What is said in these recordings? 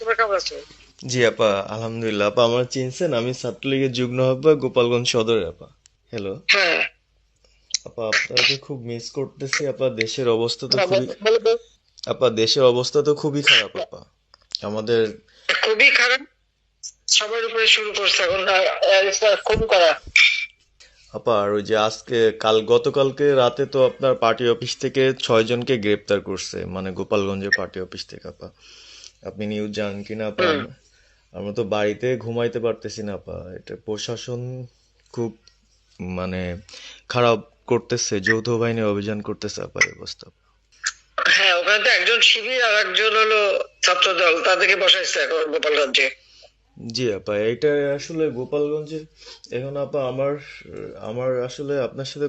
তোমরা কেমন আছো? জি আপা, আলহামদুলিল্লাহ। আপা আমার চিনছেন? আমি ছাত্রলীগের যুগ্ম আহ্বায়ক, গোপালগঞ্জ সদরের আপা। হ্যালো হ্যাঁ। আপা, আপনাকে খুব মিস করতেছি আপা। দেশের অবস্থা তো হ্যাঁ, খুবই বলো। আপা, দেশের অবস্থা তো খুবই খারাপ আপা। আমাদের খুবই খারাপ। সবার উপরে শুরু করছে এখন খুন করা। আপা, আর ওই যে আজকে গতকালকে রাতে তো আপনার পার্টি অফিস থেকে 6 জনকে গ্রেপ্তার করছে, মানে গোপালগঞ্জের পার্টি অফিস থেকে আপা। আপনি নিউজ জানেন কিনা আপা? হুম। আমরা তো বাড়িতে ঘুমাইতে পারতেছি না আপা। এটা প্রশাসন খুব মানে খারাপ করতেছে, যৌথ বাহিনী অভিযান করতেছে আপা, এই অবস্থা। হ্যাঁ, ওখানে তো একজন শিবির আর একজন হলো ছাত্র দল, তাদেরকে বসাইছে এখন গোপালগঞ্জে। জি আপা, এটা আসলে গোপালগঞ্জে এখন আপা আমার আমার আসলে আপনার সাথে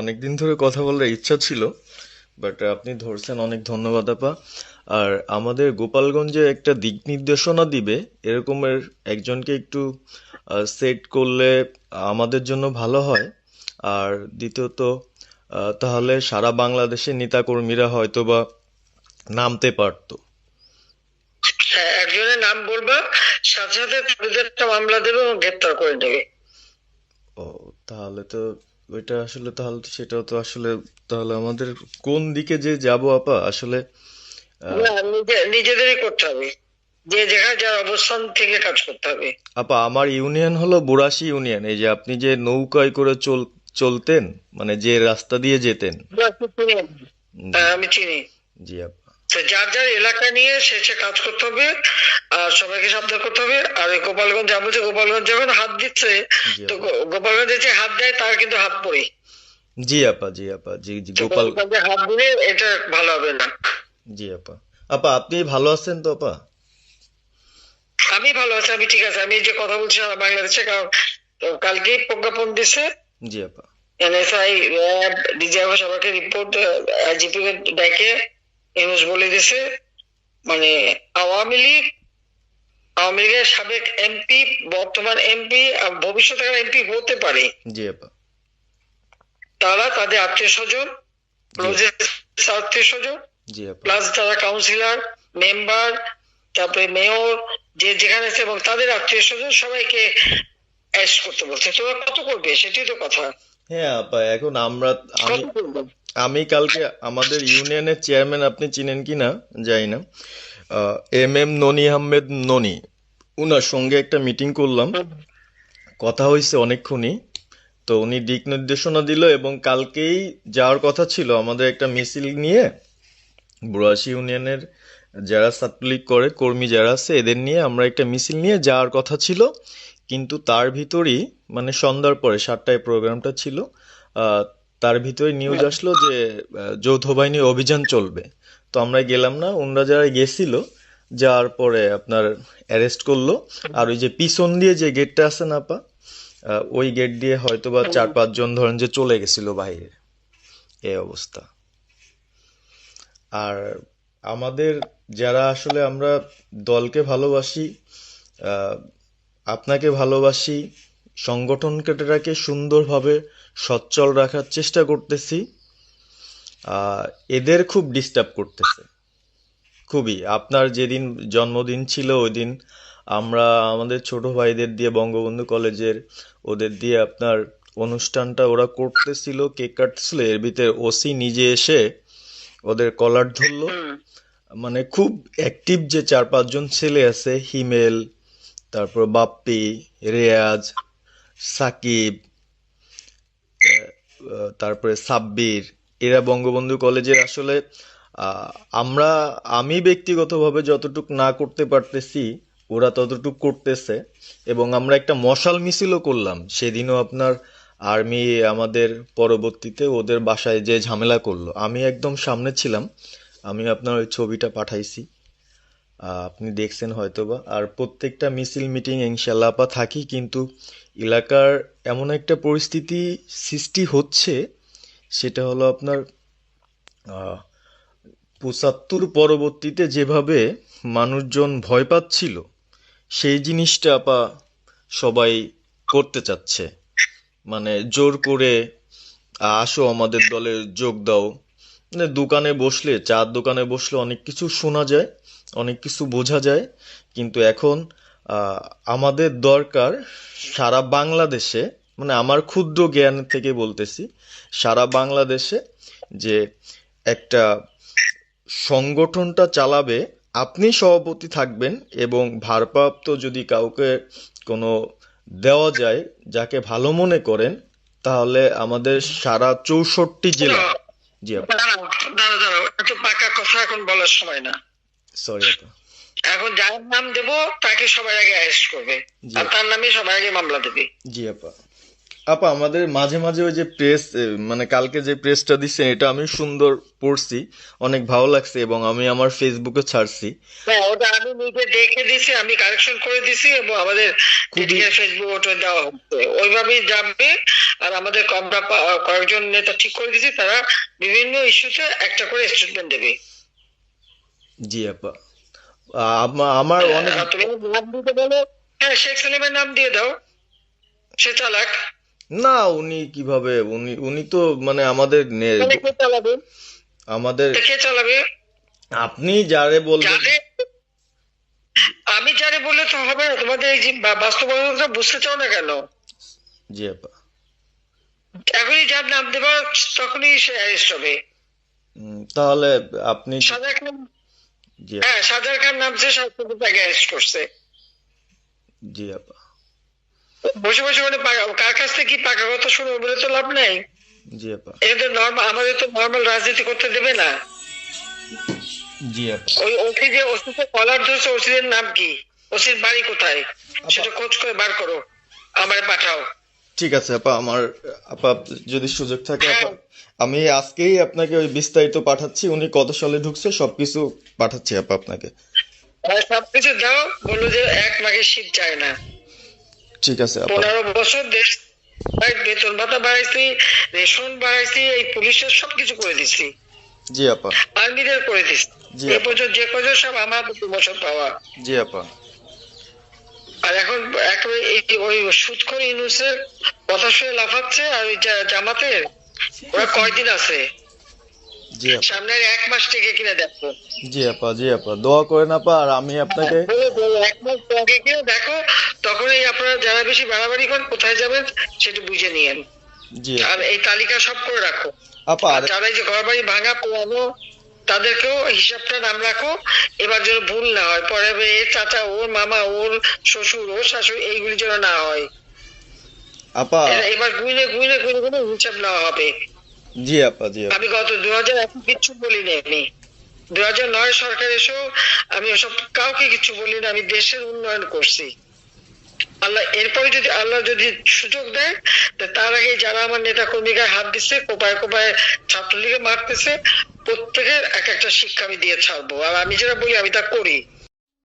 অনেকদিন ধরে কথা বলার ইচ্ছা ছিল, বাট আপনি ধরছেন, অনেক ধন্যবাদ আপা। আর আমাদের গোপালগঞ্জে একটা দিক নির্দেশনা দিবে এরকমের একজনকে একটু সেট করলে আমাদের জন্য ভালো হয়। আর দ্বিতীয়ত তাহলে সারা বাংলাদেশের নেতাকর্মীরা হয়তোবা নামতে পারতো। হ্যাঁ, একজনের নাম বলবা, সাথে সাথে তাদের একটা মামলা দেবে এবং গ্রেপ্তার করে নেবে। ও, তাহলে তো ওইটা আসলে, তাহলে তো সেটাও তো আসলে, তাহলে আমাদের কোন দিকে যে যাব আপা আসলে? আহ, না, নিজেদেরই করতে হবে। যে যেখানে যার অবস্থান থেকে কাজ করতে হবে। আপা আমার ইউনিয়ন হলো বুড়াশি ইউনিয়ন। এই যে আপনি যে নৌকায় করে চলতেন, মানে যে রাস্তা দিয়ে যেতেন। জি, হ্যাঁ, আমি চিনি। জি আপা। তো যার যার এলাকা নিয়ে সে সে কাজ করতে হবে। আর সবাইকে সাবধান করতে হবে। আর এই গোপালগঞ্জ যা বলছে, গোপালগঞ্জ যখন হাত দিচ্ছে, জি তো আপা। গোপালগঞ্জে যে হাত দেয় তার কিন্তু হাত পড়ে। জি আপা, জি আপা, জি জি তো গোপাল। গোপালগঞ্জে হাত দিলে এটা ভালো হবে না। জি আপা। আপা আপনি ভালো আছেন তো আপা? আমি ভালো আছি, আমি ঠিক আছে। আমি এই যে কথা বলছি সারা বাংলাদেশে, কারণ কালকেই প্রজ্ঞাপন দিছে। জি আপা। এনএসআই, র্যাব, ডিজিএফ সবাইকে রিপোর্ট, আইজিপি কে ডেকে ইউনুস বলে দিছে, মানে আওয়ামী লীগ, আওয়ামী লীগের সাবেক এমপি, বর্তমান এমপি, ভবিষ্যতে এমপি হতে পারে, জি আপা। তারা তাদের আত্মীয় স্বজন, জি আপা। ক্লোজেস্ট আত্মীয় স্বজন, জি আপা। প্লাস যারা কাউন্সিলর, মেম্বার, তারপরে মেয়র, যে যেখানে আছে, এবং তাদের আত্মীয় স্বজন সবাইকে অ্যারেস্ট করতে বলছে। তোমরা কত করবে সেটাই তো কথা। হ্যাঁ আপা, এখন আমি কত করবে? আমি কালকে আমাদের ইউনিয়নের চেয়ারম্যান, আপনি চিনেন কি না জানি না, এম ননি আহমেদ ননি, উনার সঙ্গে একটা মিটিং করলাম। কথা হয়েছে অনেকক্ষণই। তো উনি দিক নির্দেশনা দিল এবং কালকেই যাওয়ার কথা ছিল আমাদের একটা মিছিল নিয়ে। বুড়াশি ইউনিয়নের যারা ছাত্রলীগ করে কর্মী যারা আছে এদের নিয়ে আমরা একটা মিছিল নিয়ে যাওয়ার কথা ছিল। কিন্তু তার ভিতরই, মানে সন্ধ্যার পরে 7টায় প্রোগ্রামটা ছিল, আহ, তার ভিতরে নিউজ আসলো যে যৌথ বাহিনী অভিযান চলবে। তো আমরা গেলাম না। ওনরা যারা গেছিল, যাওয়ার পরে আপনার অ্যারেস্ট করলো। আর ওই যে পিছন দিয়ে যে গেটটা আছে না আপা, ওই গেট দিয়ে হয়তোবা 4-5 জন ধরেন যে চলে গেছিল বাইরে। এই অবস্থা। আর আমাদের যারা আসলে আমরা দলকে ভালোবাসি, আপনাকে ভালোবাসি, সংগঠনটাকে সুন্দরভাবে সচ্ছল রাখার চেষ্টা করতেছি, আহ, এদের খুব ডিস্টার্ব করতেছে। খুবই। আপনার যেদিন জন্মদিন ছিল ওই দিন আমরা আমাদের ছোট ভাইদের দিয়ে বঙ্গবন্ধু কলেজের, ওদের দিয়ে আপনার অনুষ্ঠানটা ওরা করতেছিল, কেক কাটছিল, এর ভিতরে ওসি নিজে এসে ওদের কলার ধরলো। হুম। মানে খুব অ্যাক্টিভ যে 4-5 জন ছেলে আছে, হিমেল, তারপর বাপ্পি, রেয়াজ, সাকিব, তারপরে সাব্বির, এরা বঙ্গবন্ধু কলেজের আসলে, আহ, আমরা আমি ব্যক্তিগতভাবে যতটুক না করতে পারতেছি ওরা ততটুক করতেছে। এবং আমরা একটা মশাল মিছিলও করলাম সেদিনও আপনার। আর্মি আমাদের পরবর্তীতে ওদের বাসায় যে ঝামেলা করলো, আমি একদম সামনে ছিলাম। আমি আপনার ওই ছবিটা পাঠাইছি, আপনি দেখছেন হয়তোবা। আর প্রত্যেকটা মিছিল মিটিং ইনশাল্লাহ আপা থাকি, কিন্তু এলাকার এমন একটা পরিস্থিতি সৃষ্টি হচ্ছে, সেটা হলো আপনার 75 পরবর্তীতে যেভাবে মানুষজন ভয় পাচ্ছিল, সেই জিনিসটা আপা সবাই করতে চাচ্ছে। মানে জোর করে আসো আমাদের দলে যোগ দাও। মানে দোকানে বসলে, চার দোকানে বসলে অনেক কিছু শোনা যায়, অনেক কিছু বোঝা যায়, কিন্তু এখন আমাদের দরকার সারা বাংলাদেশে, মানে আমার ক্ষুদ্র জ্ঞান থেকে বলতেছি, সারা বাংলাদেশে যে একটা সংগঠনটা চালাবে, আপনি সভাপতি থাকবেন, এবং ভারপ্রাপ্ত যদি কাউকে কোনো দেওয়া যায় যাকে ভালো মনে করেন, তাহলে আমাদের সারা 64 জেলা। জি আপা। দাঁড়াও দাঁড়াও দাঁড়াও, এত পাকা কথা এখন বলার সময় না। সরি আপা। এখন যার নাম দেব তাকে সবার আগে অ্যারেস্ট করবে, জি আর তার নামে সবার আগে মামলা দেবে। জি আপা। আপা আমাদের মাঝে মাঝে ওই যে প্রেস, মানে কালকে যে প্রেসটা দিচ্ছেন এটা আমি সুন্দর পড়ছি, অনেক ভালো লাগছে, এবং আমি আমার ফেসবুকে ছাড়ছি। হ্যাঁ, ওটা আমি নিজে দেখে দিছি, আমি কারেকশন করে দিছি, এবং আমাদের খুবই ফেসবুক ওটা দেওয়া হচ্ছে, ওইভাবেই যাবে। আর আমাদের কয়েকজন নেতা ঠিক করে দিছি, তারা বিভিন্ন ইস্যুতে একটা করে স্টেটমেন্ট দেবে। জি আপা। আমার অনেক আর তুমি নাম দিতে বলো, হ্যাঁ শেখ সেলিমের নাম দিয়ে দাও, সে চালাক। না, উনি কিভাবে, উনি উনি তো মানে তাহলে কে চালাবে? আমাদের কে চালাবে? আপনি যারে বলবেন। যারে আমি যারে বললে তো হবে না, তোমাদের এই যে বাস্তবতা বুঝতে চাও না কেন? জি আপা। এখনই যার নাম দেবা তখনই সে অ্যারেস্ট হবে। তাহলে আপনি। সাজার খান, জি আপা। হ্যাঁ সাজার খান নামছে, সবকিছু তাকে অ্যারেস্ট করছে। জি আপা। বসে বসে মানে কার কাছ থেকে কি পাকা কথা শুনবো বলে তো লাভ নাই। জি আপা। এটা নর্মাল, আমাদের তো নর্মাল রাজনীতি করতে দেবে না। জি আপা। ওই ওসি যে ওসিতে কলার ধরছে, ওসিদের নাম কি, ওসির বাড়ি কোথায়, সেটা খোঁজ করে বার করো, আমারে পাঠাও। ঠিক আছে আপা, আপা যদি সুযোগ থাকে হ্যাঁ আপা, আমি আজকেই আপনাকে ওই বিস্তারিত পাঠাচ্ছি, উনি কত সালে ঢুকছে সবকিছু পাঠাচ্ছি আপা আপনাকে। সবকিছু দাও, বললো যে এক মাঘের শীত যায় না। ঠিক আছে আপা। 15 বছর দেশ বেতন ভাতা বাড়াইছি, রেশন বাড়াইছি, এই পুলিশের সবকিছু করে দিছি, জি আপা। আর্মিদের করে দিছি। জি এ আপা। পর্যন্ত যে কজন সব আমার 2 বছর পাওয়া। জি আপা। আর এখন একেবারে ওই সুদখোর ইউনূসের কথা শুনে লাফাচ্ছে, আর ওই জামাতের ওরা কয়দিন আছে, জি আপা। সামনে আর 1 মাস থেকে কিনা দেখো। জি আপা। জি আপা, দোয়া করেন আপা, আর আমি আপনাকে। বলো 1 মাস আগে কিনা দেখো, তখনই আপনারা যারা বেশি বাড়াবাড়ি করেন কোথায় যাবেন সেটা বুঝে নিয়েন। জি আর আপা। এই তালিকা সব করে রাখো। আপা আর যারা এই যে ঘর বাড়ি ভাঙা পোড়ানো, তাদেরকেও হিসাবটা নাম রাখো, এবার যেন ভুল না হয়, পরে এর চাচা, ওর মামা, ওর শ্বশুর, ওর শাশুড়ি, এইগুলি যেন না হয়। আপা। এবার গুইনে গুইনে গুইনে গুইনে হিসাব নেওয়া হবে। জি আপা। জি আপা। আমি গত 2001 কিচ্ছু বলিনি, আমি 2009 সরকার এসেও আমি ওসব কাউকে কিছু বলি না, আমি দেশের উন্নয়ন করছি। আল্লাহ এরপরে যদি আল্লাহ যদি সুযোগ দেয়, তার আগে যারা আমার নেতা কর্মীকে হাত দিচ্ছে, কোপায় কোপায় ছাত্রলীগে মারতেছে, প্রত্যেকের এক একটা শিক্ষা আমি দিয়ে ছাড়বো। আর আমি যেটা বলি আমি তা করি।